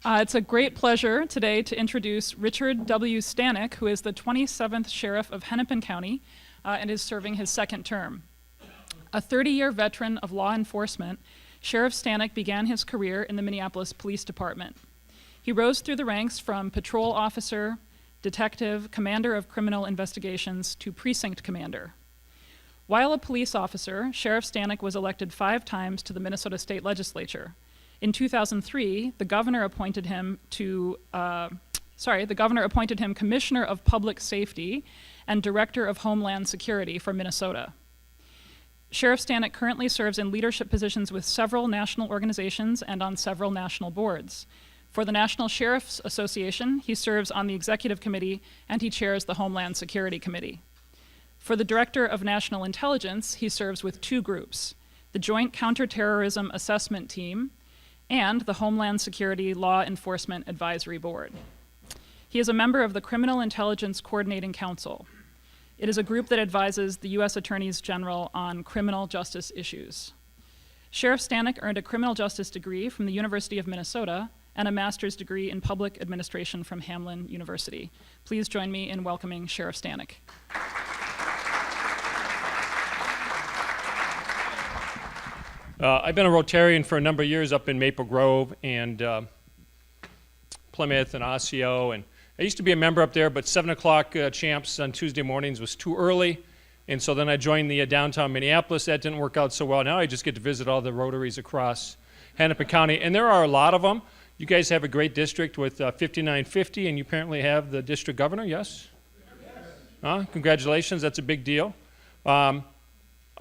It's a great pleasure today to introduce Richard W. Stanek, who is the 27th Sheriff of Hennepin County and is serving his second term. A 30-year veteran of law enforcement, Sheriff Stanek began his career in the Minneapolis Police Department. He rose through the ranks from patrol officer, detective, commander of criminal investigations, to precinct commander. While a police officer, Sheriff Stanek was elected 5 times to the Minnesota State Legislature. In 2003, the governor appointed him Commissioner of Public Safety and Director of Homeland Security for Minnesota. Sheriff Stanek currently serves in leadership positions with several national organizations and on several national boards. For the National Sheriff's Association, he serves on the Executive Committee and he chairs the Homeland Security Committee. For the Director of National Intelligence, he serves with 2 groups, the Joint Counterterrorism Assessment Team and the Homeland Security Law Enforcement Advisory Board. He is a member of the Criminal Intelligence Coordinating Council. It is a group that advises the U.S. Attorneys General on criminal justice issues. Sheriff Stanek earned a criminal justice degree from the University of Minnesota and a master's degree in public administration from Hamline University. Please join me in welcoming Sheriff Stanek. I've been a Rotarian for a number of years up in Maple Grove and Plymouth and Osseo, and I used to be a member up there, but 7 o'clock champs on Tuesday mornings was too early, and so then I joined the downtown Minneapolis. That didn't work out so well. Now I just get to visit all the Rotaries across Hennepin County, and there are a lot of them. You guys have a great district with 5950, and you apparently have the district governor, yes? Congratulations, that's a big deal. I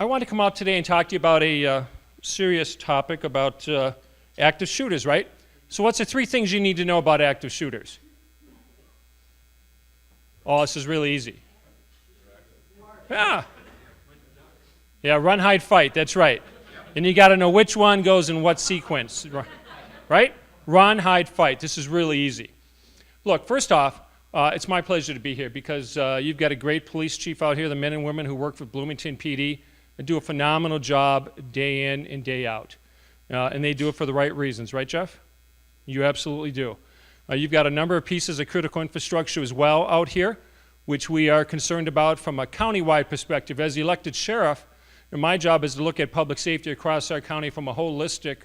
want to come out today and talk to you about a serious topic about active shooters, right? So what's the 3 things you need to know about active shooters? Oh, this is really easy. Yeah, run, hide, fight, that's right. And you got to know which one goes in what sequence, right? Run, hide, fight. This is really easy. Look, first off, it's my pleasure to be here because you've got a great police chief out here, the men and women who work for Bloomington PD. They do a phenomenal job day in and day out. And they do it for the right reasons, right, Jeff? You absolutely do. You've got a number of pieces of critical infrastructure as well out here, which we are concerned about from a county-wide perspective. As the elected sheriff, my job is to look at public safety across our county from a holistic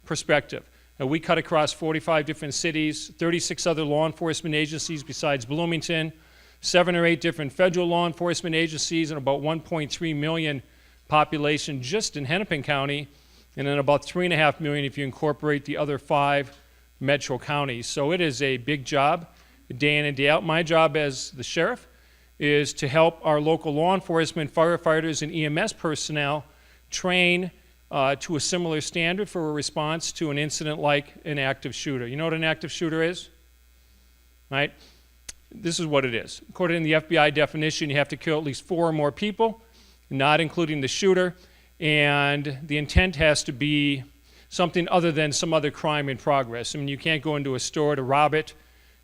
perspective. We cut across 45 different cities, 36 other law enforcement agencies besides Bloomington, 7 or 8 different federal law enforcement agencies, and about 1.3 million population just in Hennepin County, and then about 3.5 million if you incorporate the other 5 metro counties. So it is a big job, day in and day out. My job as the sheriff is to help our local law enforcement, firefighters, and EMS personnel train to a similar standard for a response to an incident like an active shooter. You know what an active shooter is? Right? This is what it is. According to the FBI definition, you have to kill at least 4 or more people, not including the shooter, and the intent has to be something other than some other crime in progress. I mean, you can't go into a store to rob it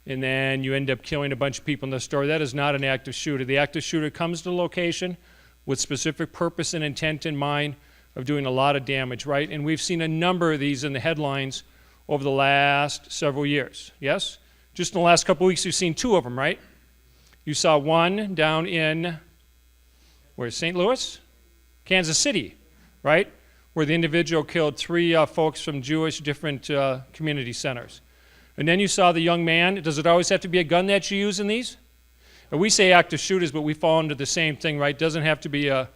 and then you end up killing a bunch of people in the store. That is not an active shooter. The active shooter comes to the location with specific purpose and intent in mind of doing a lot of damage, right? And we've seen a number of these in the headlines over the last several years, yes? Just in the last couple weeks, you've seen 2 of them, right? You saw one down in where's St. Louis? Kansas City, right? Where the individual killed 3 folks from Jewish different community centers. And then you saw the young man. Does it always have to be a gun that you use in these? And we say active shooters, but we fall into the same thing, right? Doesn't have to be a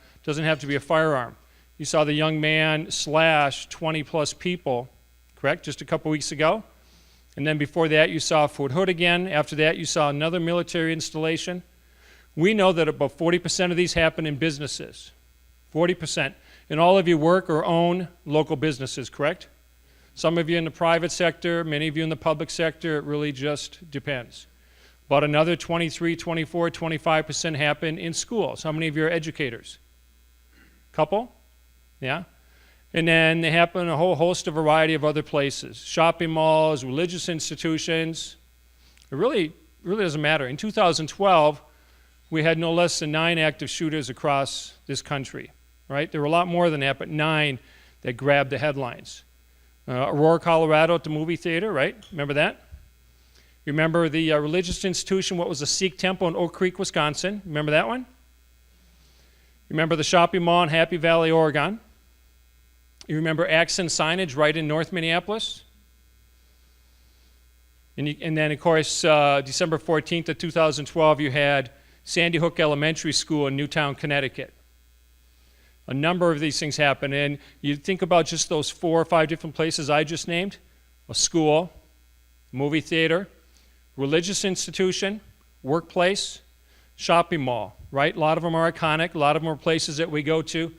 firearm. You saw the young man slash 20 plus people, correct? Just a couple weeks ago. And then before that, you saw Fort Hood again. After that, you saw another military installation. We know that about 40% of these happen in businesses. 40%. And all of you work or own local businesses, correct? Some of you in the private sector, many of you in the public sector. It really just depends. About another 23, 24, 25% happen in schools. How many of you are educators? Couple? Yeah? And then they happen in a whole host of variety of other places. Shopping malls, religious institutions. It really doesn't matter. In 2012, we had no less than 9 active shooters across this country, right? There were a lot more than that, but 9 that grabbed the headlines. Aurora, Colorado at the movie theater, right? Remember that? Remember the religious institution, what was a Sikh temple in Oak Creek, Wisconsin? Remember that one? Remember the shopping mall in Happy Valley, Oregon? You remember accent signage right in North Minneapolis? And then, of course, December 14th of 2012, you had Sandy Hook Elementary School in Newtown, Connecticut. A number of these things happen, and you think about just those 4 or 5 different places I just named: a school, movie theater, religious institution, workplace, shopping mall, right? A lot of them are iconic. A lot of them are places that we go to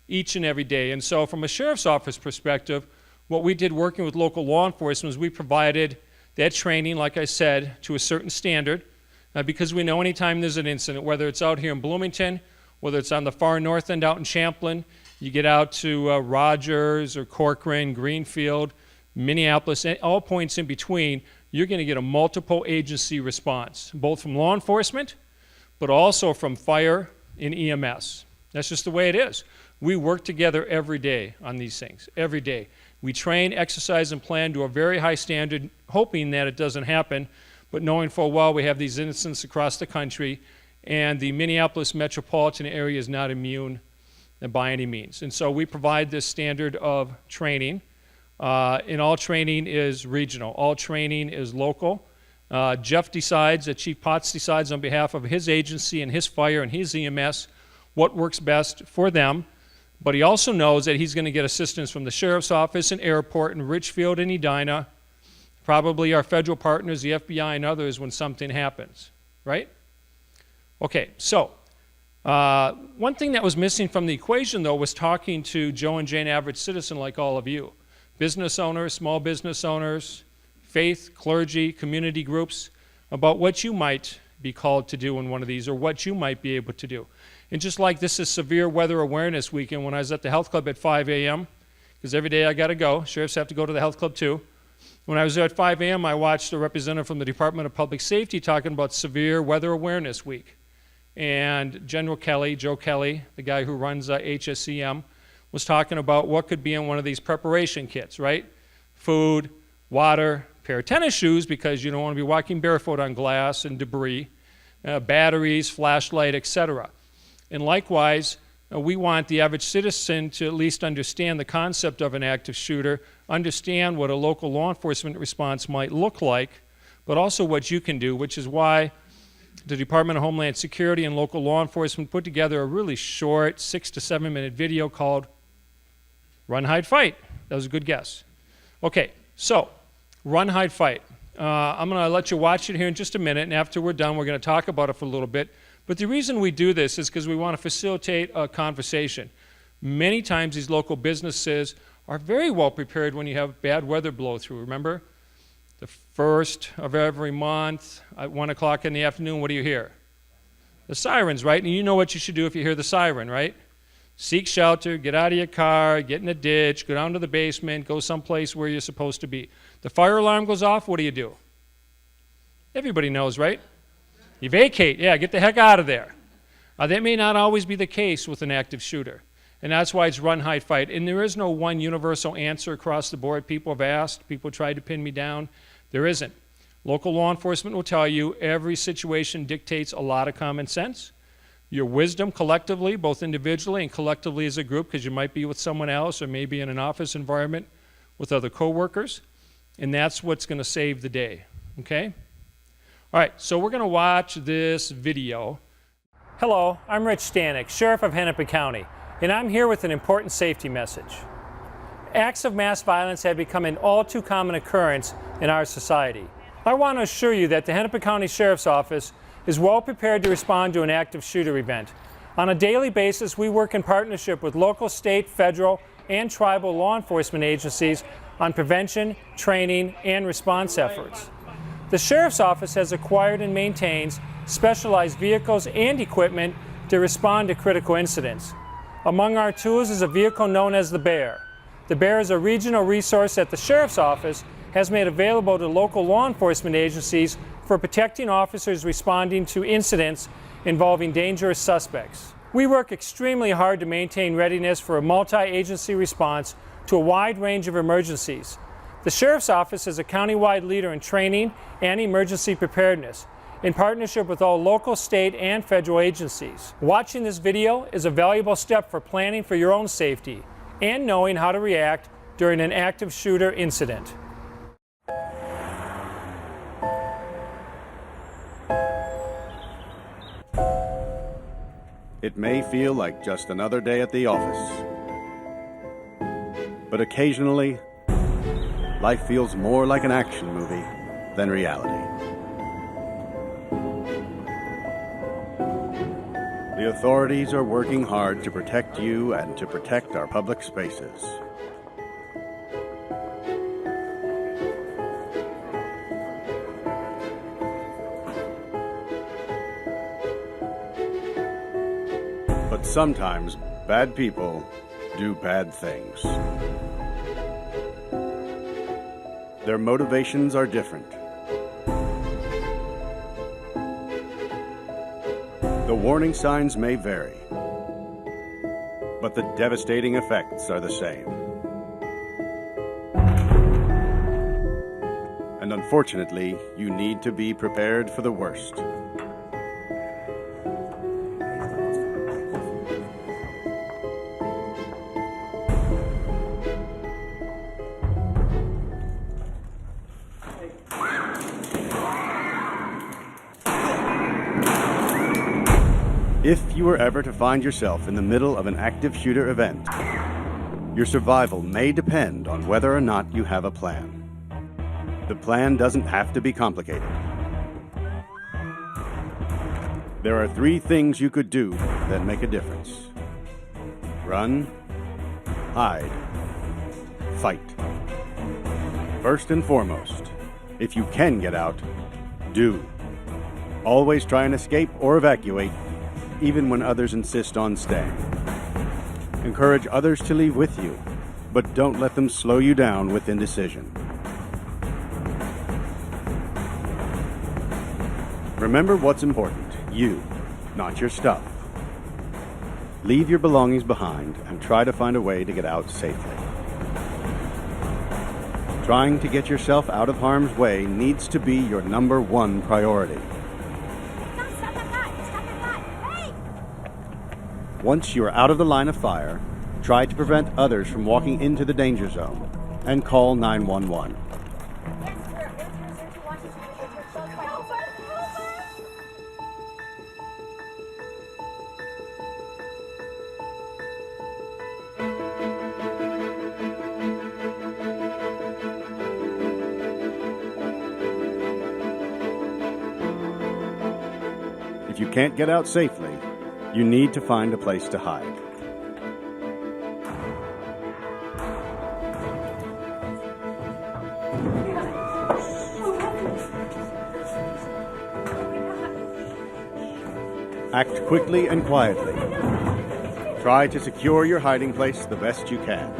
each and every day. And so from a sheriff's office perspective, what we did working with local law enforcement is we provided that training, like I said, to a certain standard, because we know anytime there's an incident, whether it's out here in Bloomington, whether it's on the far north end out in Champlin, you get out to Rogers or Corcoran, Greenfield, Minneapolis, all points in between, you're going to get a multiple agency response, both from law enforcement, but also from fire and EMS. That's just the way it is. We work together every day on these things, every day. We train, exercise, and plan to a very high standard, hoping that it doesn't happen, but knowing full well we have these incidents across the country, and the Minneapolis metropolitan area is not immune by any means. And so we provide this standard of training, and all training is regional. All training is local. Jeff decides, Chief Potts decides on behalf of his agency and his fire and his EMS what works best for them, but he also knows that he's going to get assistance from the Sheriff's Office and Airport and Richfield and Edina, probably our federal partners, the FBI and others, when something happens, right? Okay, so one thing that was missing from the equation, though, was talking to Joe and Jane, average citizen like all of you. Business owners, small business owners, faith, clergy, community groups, about what you might be called to do in one of these or what you might be able to do. And just like this is Severe Weather Awareness Weekend, when I was at the health club at 5 a.m., because every day I got to go, sheriffs have to go to the health club too. When I was there at 5 a.m., I watched a representative from the Department of Public Safety talking about Severe Weather Awareness Week. And General Kelly, Joe Kelly, the guy who runs HSCM, was talking about what could be in one of these preparation kits, right? Food, water, pair of tennis shoes, because you don't want to be walking barefoot on glass and debris, batteries, flashlight, etc. And likewise, we want the average citizen to at least understand the concept of an active shooter, understand what a local law enforcement response might look like, but also what you can do, which is why the Department of Homeland Security and local law enforcement put together a really short 6 to 7 minute video called Run, Hide, Fight. That was a good guess. Okay, so Run, Hide, Fight. I'm going to let you watch it here in just a minute, and after we're done, we're going to talk about it for a little bit. But the reason we do this is because we want to facilitate a conversation. Many times these local businesses are very well prepared when you have bad weather blow through. Remember, the first of every month at 1 o'clock in the afternoon, what do you hear? The sirens, right? And you know what you should do if you hear the siren, right? Seek shelter, get out of your car, get in a ditch, go down to the basement, go someplace where you're supposed to be. The fire alarm goes off, what do? Everybody knows, right? You vacate, yeah, get the heck out of there. That may not always be the case with an active shooter. And that's why it's run, hide, fight. And there is no one universal answer across the board. People have asked, people tried to pin me down. There isn't. Local law enforcement will tell you every situation dictates a lot of common sense. Your wisdom collectively, both individually and collectively as a group, because you might be with someone else or maybe in an office environment with other coworkers. And that's what's going to save the day, okay? All right, so we're going to watch this video. Hello, I'm Rich Stanek, Sheriff of Hennepin County, and I'm here with an important safety message. Acts of mass violence have become an all too common occurrence in our society. I want to assure you that the Hennepin County Sheriff's Office is well prepared to respond to an active shooter event. On a daily basis, we work in partnership with local, state, federal, and tribal law enforcement agencies on prevention, training, and response efforts. The Sheriff's Office has acquired and maintains specialized vehicles and equipment to respond to critical incidents. Among our tools is a vehicle known as the Bear. The Bear is a regional resource that the Sheriff's Office has made available to local law enforcement agencies for protecting officers responding to incidents involving dangerous suspects. We work extremely hard to maintain readiness for a multi-agency response to a wide range of emergencies. The Sheriff's Office is a countywide leader in training and emergency preparedness, in partnership with all local, state, and federal agencies. Watching this video is a valuable step for planning for your own safety and knowing how to react during an active shooter incident. It may feel like just another day at the office, but occasionally, life feels more like an action movie than reality. The authorities are working hard to protect you and to protect our public spaces. But sometimes bad people do bad things. Their motivations are different. The warning signs may vary, but the devastating effects are the same. And unfortunately, you need to be prepared for the worst. If you were ever to find yourself in the middle of an active shooter event, your survival may depend on whether or not you have a plan. The plan doesn't have to be complicated. There are 3 things you could do that make a difference: run, hide, fight. First and foremost, if you can get out, do. Always try and escape or evacuate, even when others insist on staying. Encourage others to leave with you, but don't let them slow you down with indecision. Remember what's important, you, not your stuff. Leave your belongings behind and try to find a way to get out safely. Trying to get yourself out of harm's way needs to be your #1 priority. Once you are out of the line of fire, try to prevent others from walking into the danger zone and call 911. If you can't get out safely, you need to find a place to hide. Act quickly and quietly. Try to secure your hiding place the best you can.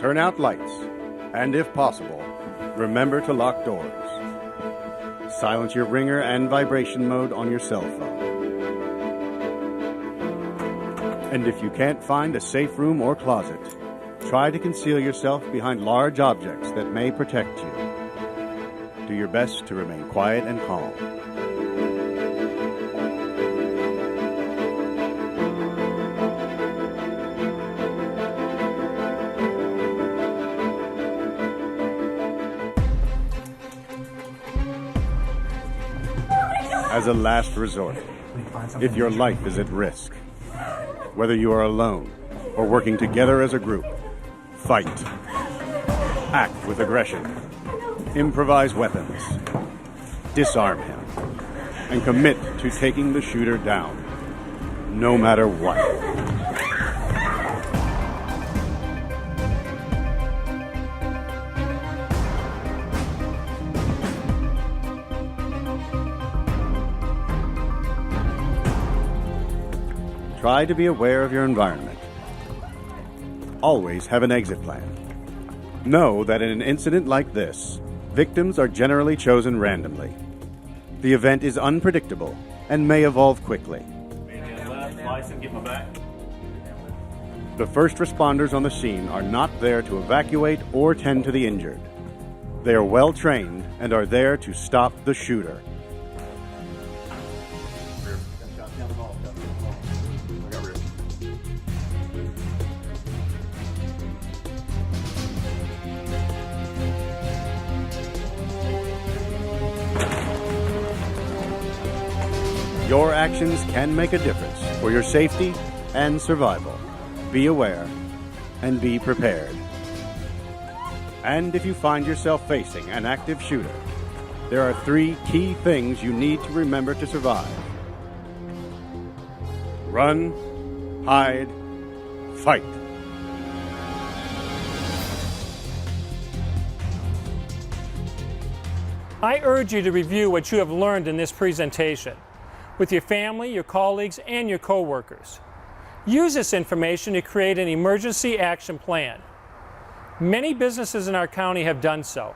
Turn out lights, and if possible, remember to lock doors. Silence your ringer and vibration mode on your cell phone. And if you can't find a safe room or closet, try to conceal yourself behind large objects that may protect you. Do your best to remain quiet and calm. As a last resort, if your life is at risk, whether you are alone or working together as a group, fight. Act with aggression. Improvise weapons. Disarm him. And commit to taking the shooter down, no matter what. Try to be aware of your environment. Always have an exit plan. Know that in an incident like this, victims are generally chosen randomly. The event is unpredictable and may evolve quickly. The first responders on the scene are not there to evacuate or tend to the injured. They are well trained and are there to stop the shooter. Your actions can make a difference for your safety and survival. Be aware and be prepared. And if you find yourself facing an active shooter, there are 3 key things you need to remember to survive. Run, hide, fight. I urge you to review what you have learned in this presentation with your family, your colleagues, and your coworkers. Use this information to create an emergency action plan. Many businesses in our county have done so.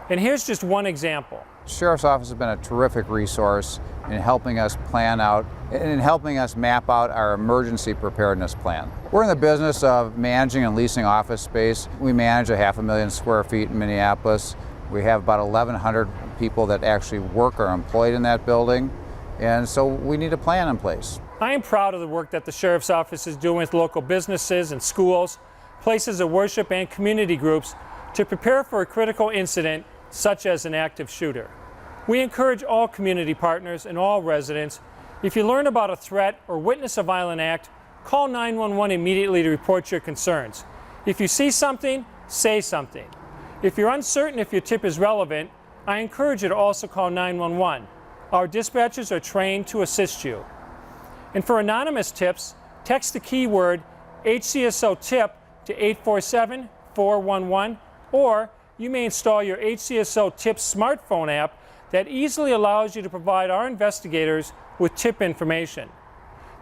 And here's just one example. The Sheriff's Office has been a terrific resource in helping us plan out and in helping us map out our emergency preparedness plan. We're in the business of managing and leasing office space. We manage 500,000 square feet in Minneapolis. We have about 1,100 people that actually work or are employed in that building. And so we need a plan in place. I am proud of the work that the Sheriff's Office is doing with local businesses and schools, places of worship, and community groups to prepare for a critical incident such as an active shooter. We encourage all community partners and all residents, if you learn about a threat or witness a violent act, call 911 immediately to report your concerns. If you see something, say something. If you're uncertain if your tip is relevant, I encourage you to also call 911. Our dispatchers are trained to assist you. And for anonymous tips, text the keyword HCSO tip to 847-411, or you may install your HCSO tip smartphone app that easily allows you to provide our investigators with tip information.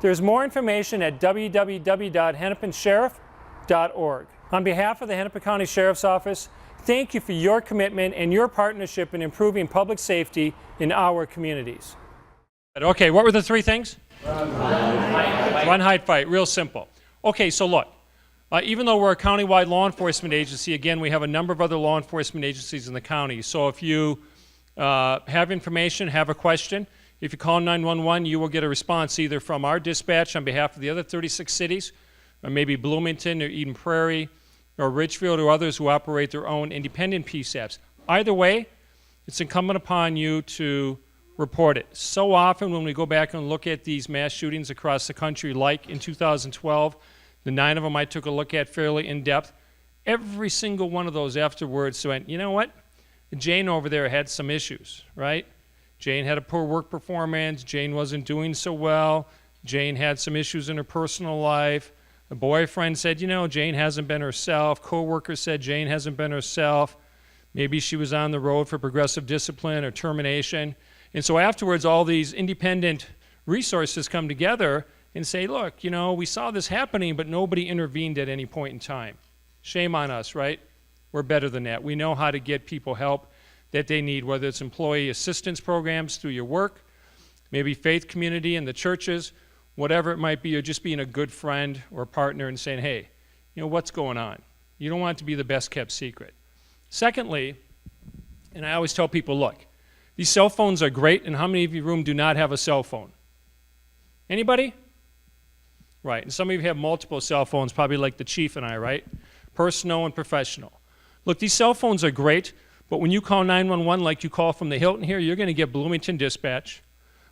There's more information at www.hennepinsheriff.org. On behalf of the Hennepin County Sheriff's Office, thank you for your commitment and your partnership in improving public safety in our communities. Okay, what were the 3 things? Run, hide, fight. Real simple. Okay, so look, even though we're a countywide law enforcement agency, again, we have a number of other law enforcement agencies in the county. So if you have information, have a question, if you call 911, you will get a response either from our dispatch on behalf of the other 36 cities, or maybe Bloomington or Eden Prairie, or Richfield, or others who operate their own independent PSAPs. Either way, it's incumbent upon you to report it. So often when we go back and look at these mass shootings across the country, like in 2012, the 9 of them I took a look at fairly in depth, every single one of those afterwards went, you know what? Jane over there had some issues, right? Jane had a poor work performance, Jane wasn't doing so well, Jane had some issues in her personal life. The boyfriend said, you know, Jane hasn't been herself. Co-worker said Jane hasn't been herself. Maybe she was on the road for progressive discipline or termination. And so afterwards, all these independent resources come together and say, look, you know, we saw this happening, but nobody intervened at any point in time. Shame on us, right? We're better than that. We know how to get people help that they need, whether it's employee assistance programs through your work, maybe faith community in the churches, whatever it might be, or just being a good friend or partner and saying, hey, you know, what's going on? You don't want it to be the best kept secret. Secondly, and I always tell people, look, these cell phones are great, and how many of you in the room do not have a cell phone? Anybody? Right, and some of you have multiple cell phones, probably like the chief and I, right? Personal and professional. Look, these cell phones are great, but when you call 911 like you call from the Hilton here, you're going to get Bloomington Dispatch.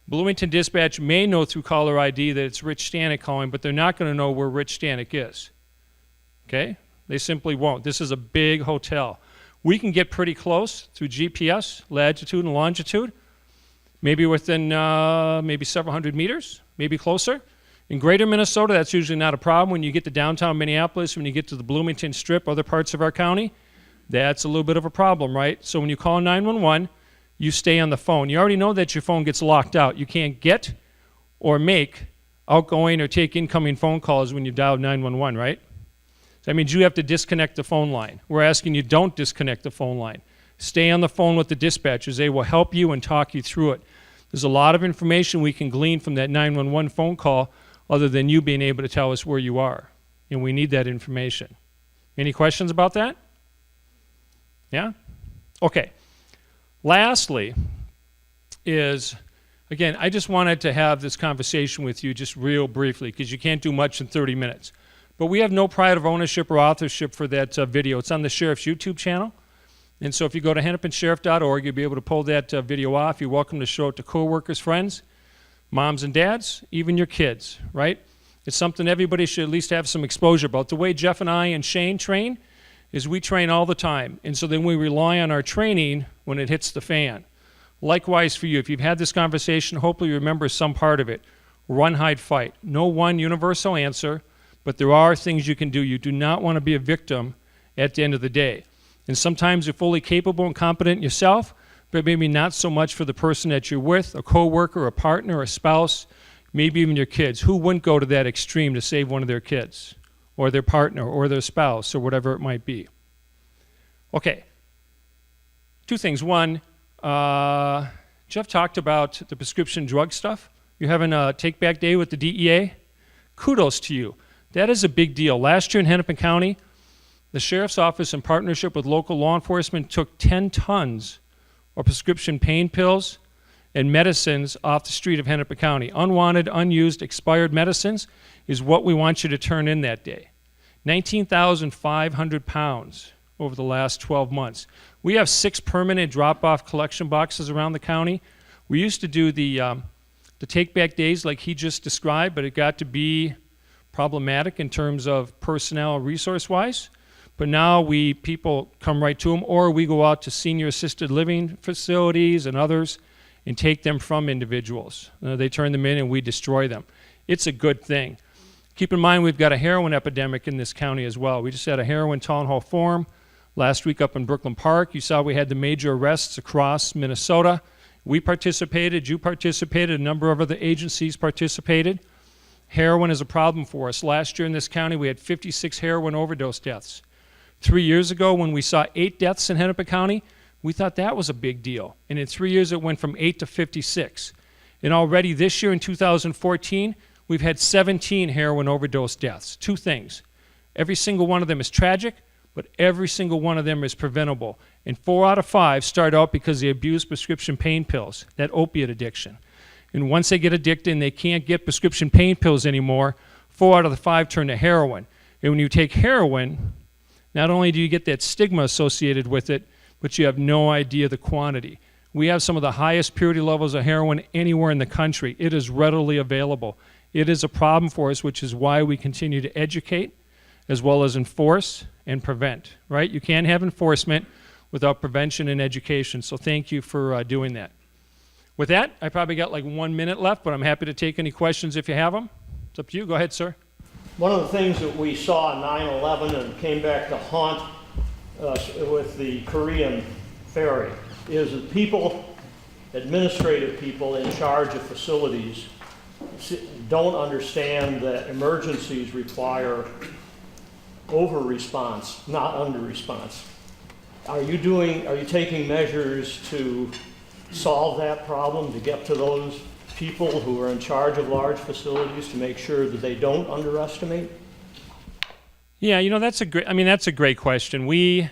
Bloomington Dispatch may know through caller ID that it's Rich Stanek calling, but they're not going to know where Rich Stanek is. Okay? They simply won't. This is a big hotel. We can get pretty close through GPS, latitude and longitude, maybe within maybe several hundred meters, maybe closer. In greater Minnesota, that's usually not a problem. When you get to downtown Minneapolis, when you get to the Bloomington Strip, other parts of our county, that's a little bit of a problem, right? So when you call 911, you stay on the phone. You already know that your phone gets locked out. You can't get or make outgoing or take incoming phone calls when you dial 911, right? So that means you have to disconnect the phone line. We're asking you don't disconnect the phone line. Stay on the phone with the dispatchers. They will help you and talk you through it. There's a lot of information we can glean from that 911 phone call other than you being able to tell us where you are. and we need that information. Any questions about that? Yeah? Okay. Lastly is, again, I just wanted to have this conversation with you just real briefly because you can't do much in 30 minutes. But we have no pride of ownership or authorship for that video. It's on the Sheriff's YouTube channel. And so if you go to hennepinsheriff.org, you'll be able to pull that video off. You're welcome to show it to coworkers, friends, moms and dads, even your kids, right? It's something everybody should at least have some exposure about. The way Jeff and I and Shane train is we train all the time. And so then we rely on our training when it hits the fan. Likewise for you, if you've had this conversation, hopefully you remember some part of it. Run, hide, fight. No one universal answer, but there are things you can do. You do not want to be a victim at the end of the day. And sometimes you're fully capable and competent yourself, but maybe not so much for the person that you're with, a coworker, a partner, a spouse, maybe even your kids. Who wouldn't go to that extreme to save one of their kids, or their partner, or their spouse, or whatever it might be? Okay. Two things. One, Jeff talked about the prescription drug stuff. You're having a take-back day with the DEA. Kudos to you. That is a big deal. Last year in Hennepin County, the Sheriff's Office, in partnership with local law enforcement, took 10 tons of prescription pain pills and medicines off the street of Hennepin County. Unwanted, unused, expired medicines is what we want you to turn in that day. 19,500 pounds over the last 12 months. We have 6 permanent drop-off collection boxes around the county. We used to do the take-back days like he just described, but it got to be problematic in terms of personnel resource-wise. But now people come right to them, or we go out to senior assisted living facilities and others and take them from individuals. They turn them in and we destroy them. It's a good thing. Keep in mind we've got a heroin epidemic in this county as well. We just had a heroin town hall forum last week up in Brooklyn Park. You saw we had the major arrests across Minnesota. We participated, you participated, a number of other agencies participated. Heroin is a problem for us. Last year in this county we had 56 heroin overdose deaths. 3 years ago, when we saw 8 deaths in Hennepin County, we thought that was a big deal. And in 3 years, it went from 8 to 56. And already this year in 2014, we've had 17 heroin overdose deaths. 2 things. Every single one of them is tragic, but every single one of them is preventable. And 4 out of 5 start out because they abuse prescription pain pills, that opiate addiction. And once they get addicted and they can't get prescription pain pills anymore, 4 out of the 5 turn to heroin. And when you take heroin, not only do you get that stigma associated with it, but you have no idea the quantity. We have some of the highest purity levels of heroin anywhere in the country. It is readily available. It is a problem for us, which is why we continue to educate as well as enforce and prevent, right? You can't have enforcement without prevention and education, so thank you for doing that. With that, I probably got like 1 minute left, but I'm happy to take any questions if you have them. It's up to you. Go ahead, sir. One of the things that we saw on 9/11 and came back to haunt us with the Korean ferry is that people, administrative people in charge of facilities, don't understand that emergencies require over-response, not under-response. Are you taking measures to solve that problem, to get to those people who are in charge of large facilities to make sure that they don't underestimate? Yeah, that's a great question. We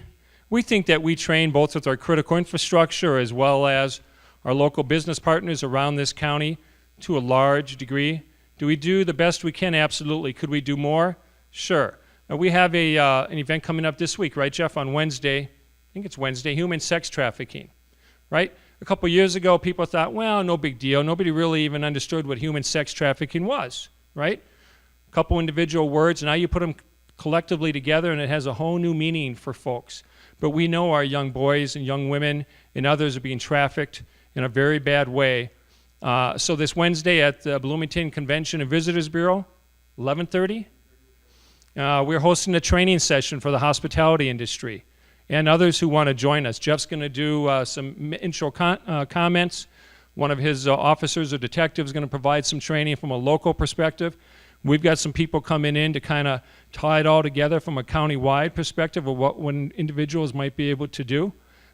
think that we train both with our critical infrastructure as well as our local business partners around this county to a large degree. Do we do the best we can? Absolutely. Could we do more? Sure. We have an event coming up this week, right, Jeff, on Wednesday. I think it's Wednesday, human sex trafficking, right? A couple years ago, people thought, well, no big deal. Nobody really even understood what human sex trafficking was, right? A couple individual words, and now you put them collectively together, and it has a whole new meaning for folks. But we know our young boys and young women and others are being trafficked in a very bad way. So this Wednesday at the Bloomington Convention and Visitors Bureau, 11:30, we're hosting a training session for the hospitality industry and others who want to join us. Jeff's going to do some intro comments. One of his officers or detectives is going to provide some training from a local perspective. We've got some people coming in to kind of tie it all together from a county-wide perspective of what individuals might be able to do.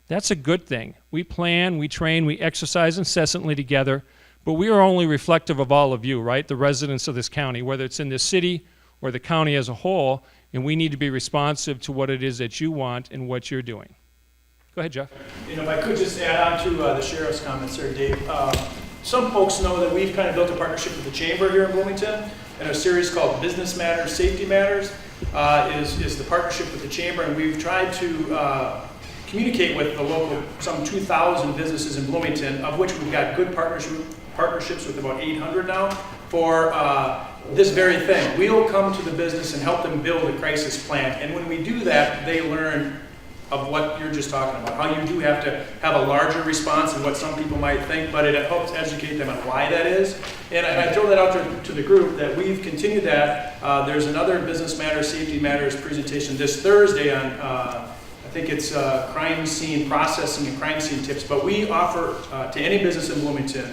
That's a good thing. We plan, we train, we exercise incessantly together, but we are only reflective of all of you, right? The residents of this county, whether it's in this city or the county as a whole, and we need to be responsive to what it is that you want and what you're doing. Go ahead, Jeff. You know, if I could just add on to the sheriff's comments there, Dave. Some folks know that we've kind of built a partnership with the chamber here in Bloomington, and a series called Business Matters, Safety Matters is the partnership with the chamber, and we've tried to communicate with the local, some 2,000 businesses in Bloomington, of which we've got good partnerships with about 800 now, for this very thing. We'll come to the business and help them build a crisis plan, and when we do that, they learn of what you're just talking about, how you do have to have a larger response than what some people might think, but it helps educate them on why that is. And I throw that out to the group that we've continued that. There's another Business Matters, Safety Matters presentation this Thursday on, I think it's crime scene processing and crime scene tips, but we offer to any business in Bloomington,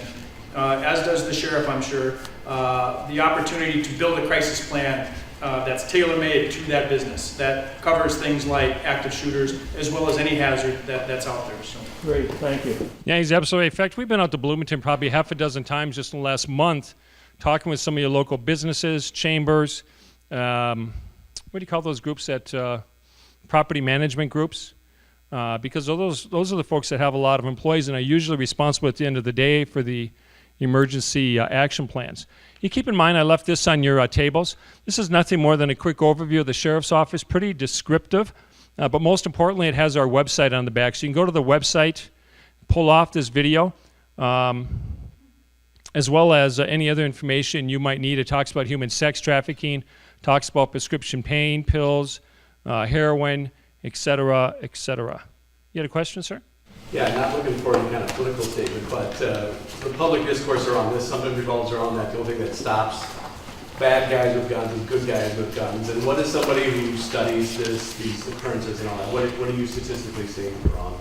as does the sheriff, I'm sure, the opportunity to build a crisis plan that's tailor-made to that business, that covers things like active shooters as well as any hazard that's out there. So. Great, thank you. Yeah, he's absolutely. In fact, we've been out to Bloomington probably half a dozen times just in the last month, talking with some of your local businesses, chambers, what do you call those groups that, property management groups? Because those are the folks that have a lot of employees and are usually responsible at the end of the day for the emergency action plans. You keep in mind, I left this on your tables. This is nothing more than a quick overview of the sheriff's office, pretty descriptive, but most importantly, it has our website on the back. So you can go to the website, pull off this video, as well as any other information you might need. It talks about human sex trafficking, talks about prescription pain pills, heroin, etc., etc. You had a question, sir? Yeah, not looking for any kind of political statement, but the public discourse around this sometimes revolves around that. The only thing that stops bad guys with guns and good guys with guns. And what is somebody who studies these occurrences and all that? What are you statistically seeing around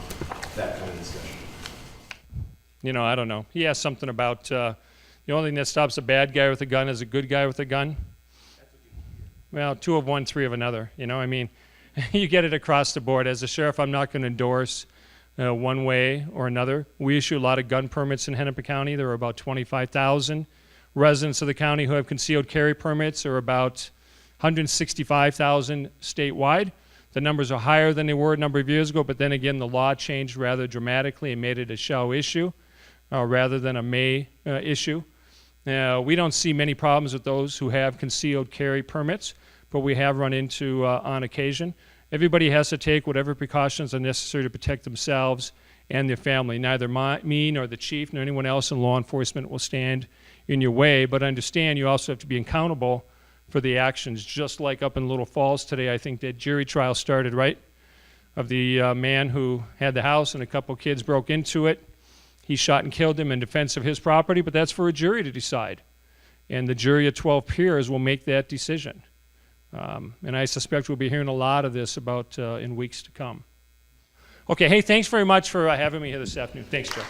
that kind of discussion? You know, I don't know. He asked something about the only thing that stops a bad guy with a gun is a good guy with a gun. Well, 2 of one, 3 of another. You know, I mean, you get it across the board. As a sheriff, I'm not going to endorse one way or another. We issue a lot of gun permits in Hennepin County. There are about 25,000 residents of the county who have concealed carry permits. There are about 165,000 statewide. The numbers are higher than they were a number of years ago, but then again, the law changed rather dramatically and made it a shall issue rather than a may issue. We don't see many problems with those who have concealed carry permits, but we have run into on occasion. Everybody has to take whatever precautions are necessary to protect themselves and their family. Neither me nor the chief nor anyone else in law enforcement will stand in your way, but understand you also have to be accountable for the actions. Just like up in Little Falls today, I think that jury trial started, right? Of the man who had the house and a couple kids broke into it. He shot and killed him in defense of his property, but that's for a jury to decide. And the jury of 12 peers will make that decision. And I suspect we'll be hearing a lot of this about in weeks to come. Okay, hey, thanks very much for having me here this afternoon. Thanks, Joe.